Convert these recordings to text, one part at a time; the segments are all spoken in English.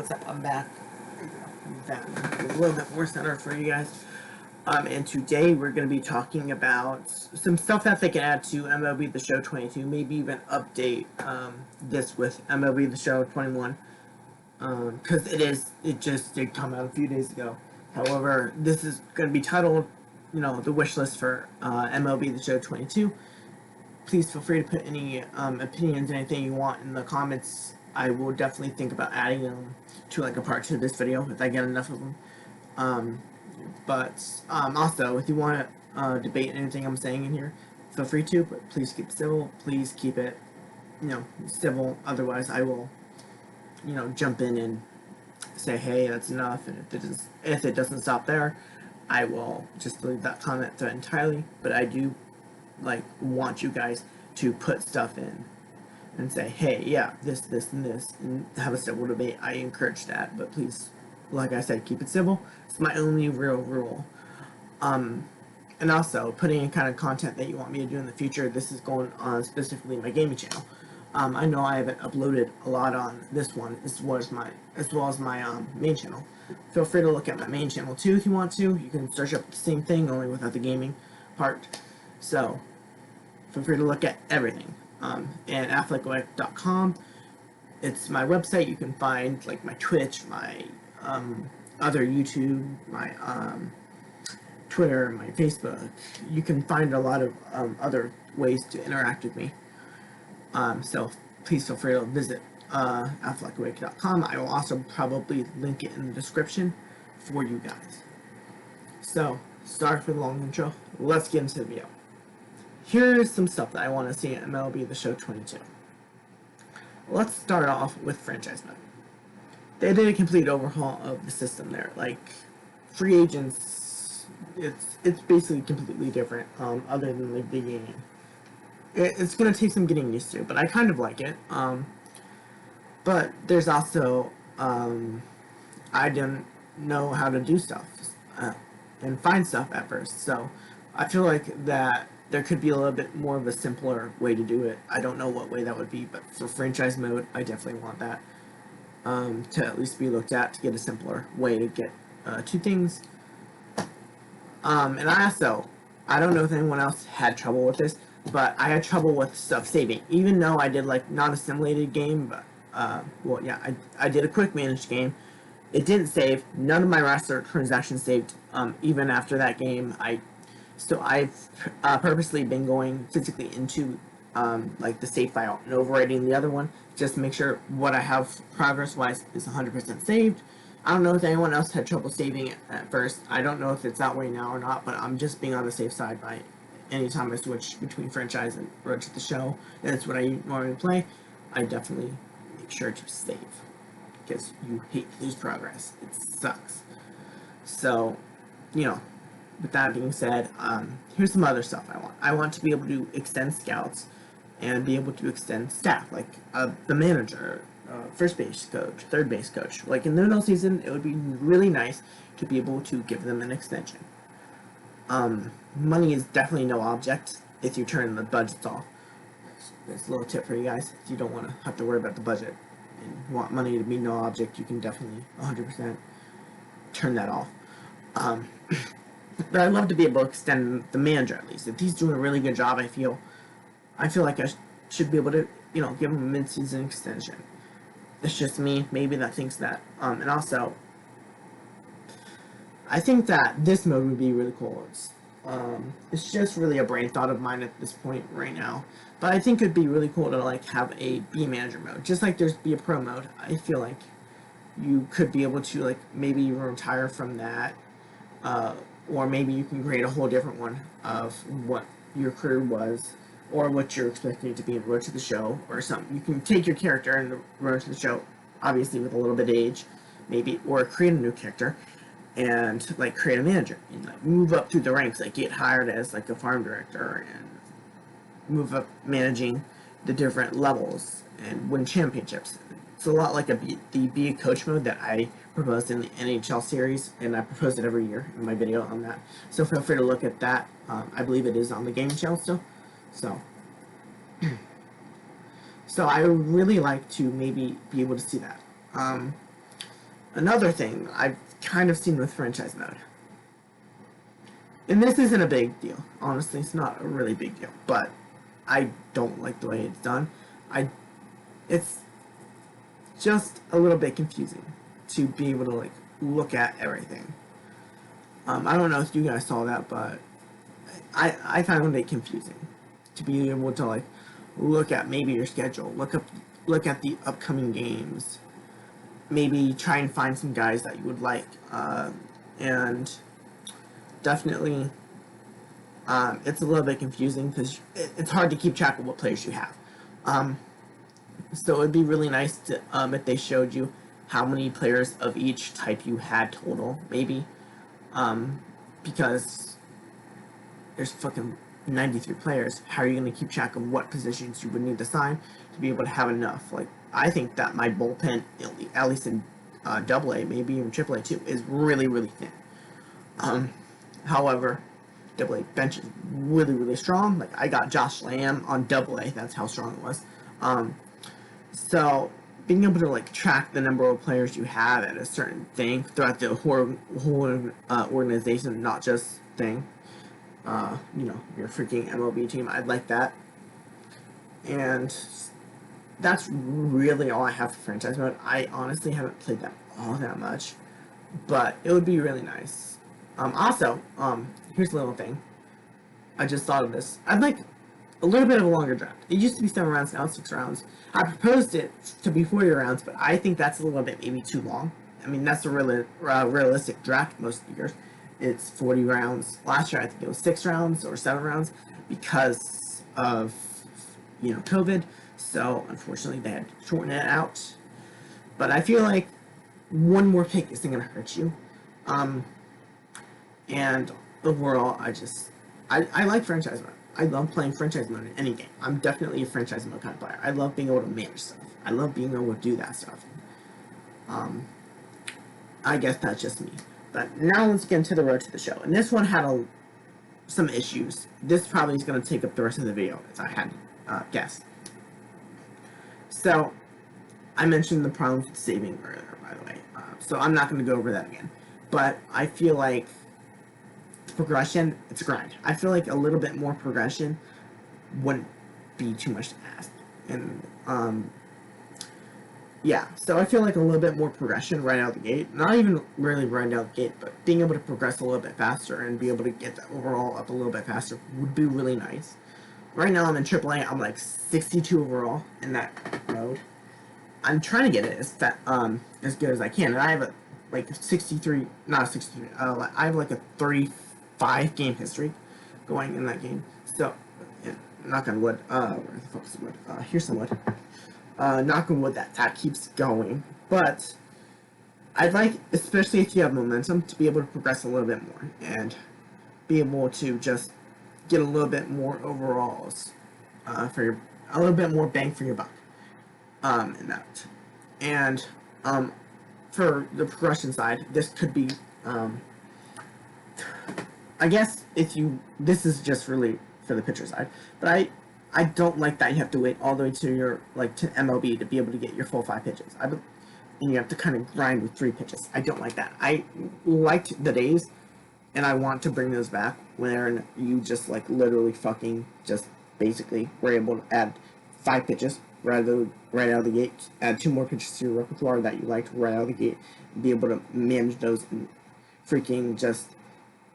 What's up? I'm back. Back a little bit more center for you guys. And today we're going to be talking about some stuff that they can add to MLB The Show 22. Maybe even update this with MLB The Show 21. Because it just did come out a few days ago. However, this is going to be titled, the wish list for MLB The Show 22. Please feel free to put any opinions, anything you want in the comments. I will definitely think about adding them to like a part 2 of this video if I get enough of them. Also, if you want to debate anything I'm saying in here, feel free to, but please keep it civil. Please keep it, civil. Otherwise, I will, jump in and say, hey, that's enough. And if it doesn't stop there, I will just delete that comment thread entirely. But I do want you guys to put stuff in and say, hey, yeah, this, and this, and have a civil debate. I encourage that, but please, like I said, keep it civil. It's my only real rule. And also, putting in kind of content that you want me to do in the future. This is going on specifically my gaming channel. I know I haven't uploaded a lot on this one, as well as my main channel. Feel free to look at my main channel too if you want to. You can search up the same thing, only without the gaming part. So, feel free to look at everything. And affleckawake.com. It's my website. You can find my Twitch, my other YouTube, my Twitter, my Facebook. You can find a lot of other ways to interact with me. So please feel free to visit affleckawake.com. I will also probably link it in the description for you guys. So, sorry for the long intro. Let's get into the video. Here's some stuff that I want to see in MLB The Show 22. Let's start off with franchise mode. They did a complete overhaul of the system there. Free agents, it's basically completely different, other than the game. It's going to take some getting used to, but I kind of like it. But there's also, I didn't know how to do stuff and find stuff at first, so I feel like that there could be a little bit more of a simpler way to do it. I don't know what way that would be, but for franchise mode, I definitely want that to at least be looked at, to get a simpler way to get to things. And I don't know if anyone else had trouble with this, but I had trouble with stuff saving. Even though I did not a simulated game, but I did a quick managed game. It didn't save. None of my roster transactions saved. Even after that game, I've purposely been going physically into the save file and overwriting the other one just to make sure what I have progress-wise is 100% saved. I don't know if anyone else had trouble saving it at first. I don't know if it's that way now or not, but I'm just being on the safe side by anytime I switch between franchise and Road to the Show, and it's what I normally play. I definitely make sure to save, because you hate to lose progress. It sucks. So, with that being said, here's some other stuff I want. I want to be able to extend scouts and be able to extend staff, the manager, first base coach, third base coach. In the middle season, it would be really nice to be able to give them an extension. Money is definitely no object if you turn the budgets off. That's a little tip for you guys. If you don't want to have to worry about the budget and want money to be no object, you can definitely 100% turn that off. But I'd love to be able to extend the manager at least. If he's doing a really good job, I feel like I should be able to, give him a mid-season extension. It's just me, maybe, that thinks that. And also, I think that this mode would be really cool. It's just really a brain thought of mine at this point right now. But I think it'd be really cool to have a B manager mode, just like there's be a pro mode. I feel like you could be able to maybe retire from that. Or maybe you can create a whole different one of what your career was, or what you're expecting to be in Road to the Show, or something. You can take your character in the Road to the Show, obviously with a little bit of age, maybe, or create a new character, and create a manager, and move up through the ranks, get hired as a farm director, and move up managing the different levels, and win championships. It's a lot like the Be a Coach mode that I proposed in the NHL series, and I propose it every year in my video on that. So feel free to look at that. I believe it is on the gaming channel still. So I would really like to maybe be able to see that. Another thing I've kind of seen with franchise mode, and this isn't a big deal. Honestly, it's not a really big deal, but I don't like the way it's done. It's just a little bit confusing to be able to like look at everything. I don't know if you guys saw that, but I found it confusing to be able to like look at maybe your schedule, look at the upcoming games, maybe try and find some guys that you would like, and definitely it's a little bit confusing because it's hard to keep track of what players you have. So it'd be really nice to if they showed you how many players of each type you had total, maybe, because there's fucking 93 players. How are you going to keep track of what positions you would need to sign to be able to have enough? Like, I think that my bullpen, at least in Double A, maybe even Triple A too, is really, really thin. However, Double A bench is really, really strong. Like, I got Josh Lamb on Double A. That's how strong it was. So being able to like track the number of players you have at a certain thing throughout the whole organization, not just thing. Your freaking MLB team. I'd like that. And that's really all I have for franchise mode. I honestly haven't played that all that much, but it would be really nice. Also, here's a little thing. I just thought of this. I'd like a little bit of a longer draft. It used to be 7 rounds, now it's 6 rounds. I proposed it to be 40 rounds, but I think that's a little bit maybe too long. I mean, that's a really realistic draft most years. It's 40 rounds. Last year, I think it was 6 rounds or 7 rounds because of, COVID. So, unfortunately, they had to shorten it out. But I feel like one more pick isn't going to hurt you. And overall, I like franchise mode. I love playing franchise mode in any game. I'm definitely a franchise mode kind of player. I love being able to manage stuff. I love being able to do that stuff. I guess that's just me. But now let's get into the road to the show. And this one had some issues. This probably is going to take up the rest of the video, as I had guessed. So, I mentioned the problems with saving earlier, by the way. So I'm not going to go over that again. But I feel like progression, it's a grind. I feel like a little bit more progression wouldn't be too much to ask. And, yeah, so I feel like a little bit more progression right out the gate. Not even really right out the gate, but being able to progress a little bit faster and be able to get the overall up a little bit faster would be really nice. Right now I'm in AAA, I'm like 62 overall in that mode. I'm trying to get it as good as I can, and I have like 63, not 63, I have like a 35 game history going in that game. So, yeah, knock on wood, where the fuck is the wood? Here's some wood. Knock on wood that keeps going. But I'd like, especially if you have momentum, to be able to progress a little bit more and be able to just get a little bit more overalls a little bit more bang for your buck in that. And for the progression side, this could be I guess this is just really for the pitcher side, but I don't like that you have to wait all the way to your to MLB to be able to get your full 5 pitches. And you have to kind of grind with 3 pitches. I don't like that. I liked the days, and I want to bring those back where you just literally fucking just basically were able to add 5 pitches right out of the gate, add 2 more pitches to your repertoire that you liked right out of the gate, and be able to manage those and freaking just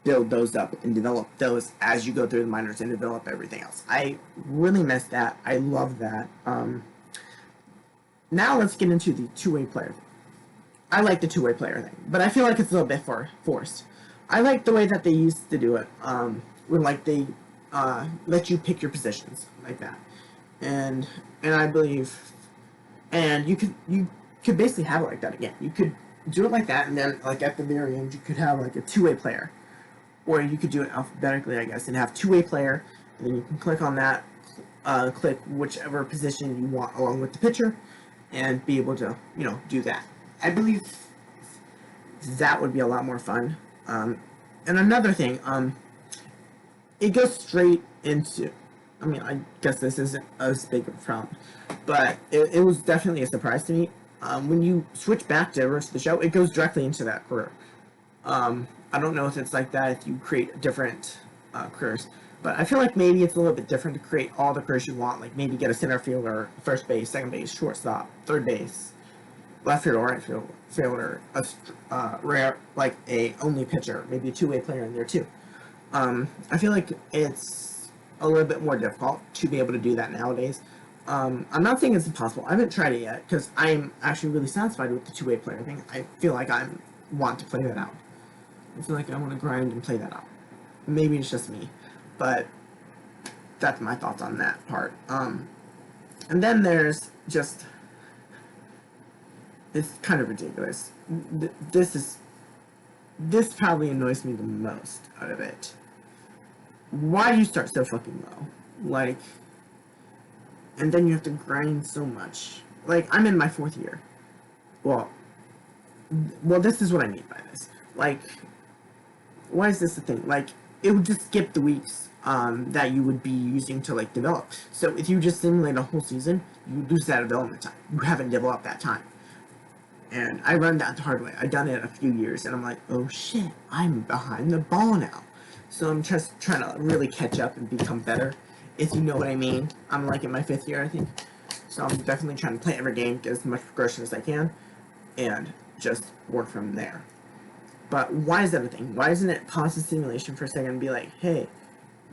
build those up and develop those as you go through the minors and develop everything else. I really miss that. I love that. Now let's get into the two-way player thing. I like the two-way player thing, but I feel like it's a little bit forced. I like the way that they used to do it, when they let you pick your positions like that, and I believe, and you could basically have it like that again. You could do it like that, and then at the very end, you could have a two-way player. Or you could do it alphabetically, I guess, and have two-way player, and then you can click on that, click whichever position you want along with the pitcher, and be able to, do that. I believe that would be a lot more fun. And another thing, it goes straight into, I guess this isn't as big of a problem, but it was definitely a surprise to me. when you switch back to the rest of the show, it goes directly into that career. I don't know if it's like that if you create different careers, but I feel like maybe it's a little bit different to create all the careers you want. Like maybe get a center fielder, first base, second base, shortstop, third base, left fielder, right fielder, a rare like a only pitcher, maybe a two-way player in there too. I feel like it's a little bit more difficult to be able to do that nowadays. I'm not saying it's impossible. I haven't tried it yet because I'm actually really satisfied with the two-way player thing. I feel like I want to play that out. I feel like I want to grind and play that out. Maybe it's just me, but that's my thoughts on that part. And then there's just, it's kind of ridiculous. This probably annoys me the most out of it. Why do you start so fucking low? Like, and then you have to grind so much. Like, I'm in my 4th year. Well, this is what I mean by this. Like, why is this a thing? Like, it would just skip the weeks that you would be using to, like, develop. So if you just simulate a whole season, you lose that development time. You haven't developed that time. And I learned that the hard way. I've done it a few years, and I'm like, oh shit, I'm behind the ball now. So I'm just trying to really catch up and become better, if you know what I mean. I'm like in my 5th year, I think. So I'm definitely trying to play every game, get as much progression as I can, and just work from there. But why is that a thing? Why isn't it pause the simulation for a second and be like, hey,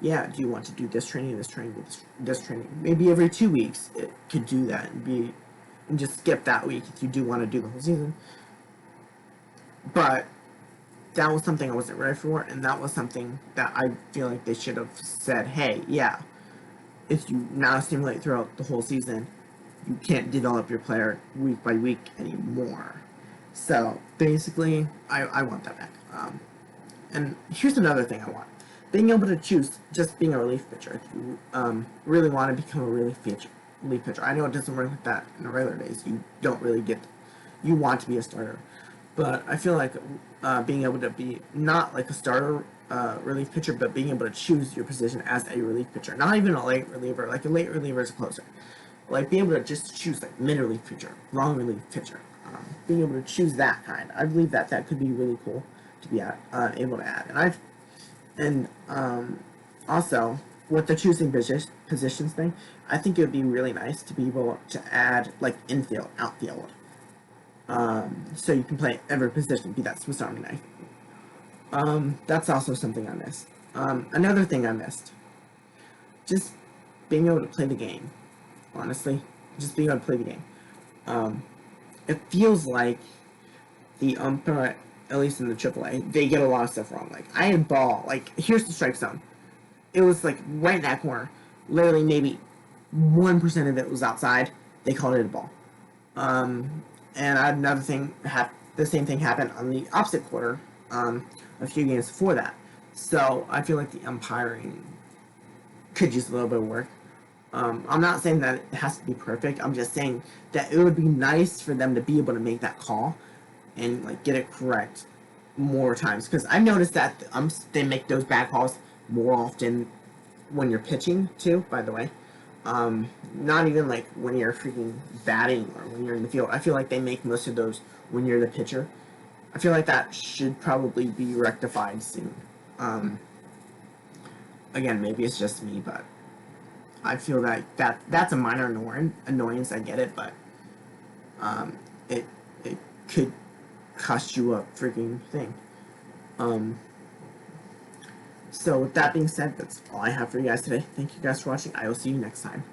yeah, do you want to do this training, this training, this training? Maybe every 2 weeks it could do that and just skip that week if you do want to do the whole season. But that was something I wasn't ready for, and that was something that I feel like they should have said, hey, yeah, if you now simulate throughout the whole season, you can't develop your player week by week anymore. So basically, I want that back. And here's another thing I want. Being able to choose just being a relief pitcher. If you really want to become a relief pitcher. I know it doesn't work like that in the regular days. You don't really you want to be a starter. But I feel like being able to be not like a starter relief pitcher, but being able to choose your position as a relief pitcher. Not even a late reliever. Like a late reliever is a closer. Like being able to just choose like mid relief pitcher, long relief pitcher. Being able to choose that kind. I believe that could be really cool to be able to add. And also, with the choosing positions thing, I think it would be really nice to be able to add, like, infield, outfield. So you can play every position, be that Swiss Army knife. That's also something I missed. Another thing I missed. Just being able to play the game. Honestly. Just being able to play the game. It feels like the umpire, at least in the AAA, they get a lot of stuff wrong. Like, I had ball, like, here's the strike zone. It was, like, right in that corner. Literally, maybe 1% of it was outside. They called it a ball. And I had another thing, the same thing happened on the opposite quarter, a few games before that. So, I feel like the umpiring could use a little bit of work. I'm not saying that it has to be perfect. I'm just saying that it would be nice for them to be able to make that call and, like, get it correct more times. Because I've noticed that they make those bad calls more often when you're pitching, too, by the way. Not even, like, when you're freaking batting or when you're in the field. I feel like they make most of those when you're the pitcher. I feel like that should probably be rectified soon. Again, maybe it's just me, but I feel like that's a minor annoyance. I get it, but it could cost you a freaking thing. So with that being said, that's all I have for you guys today. Thank you guys for watching. I will see you next time.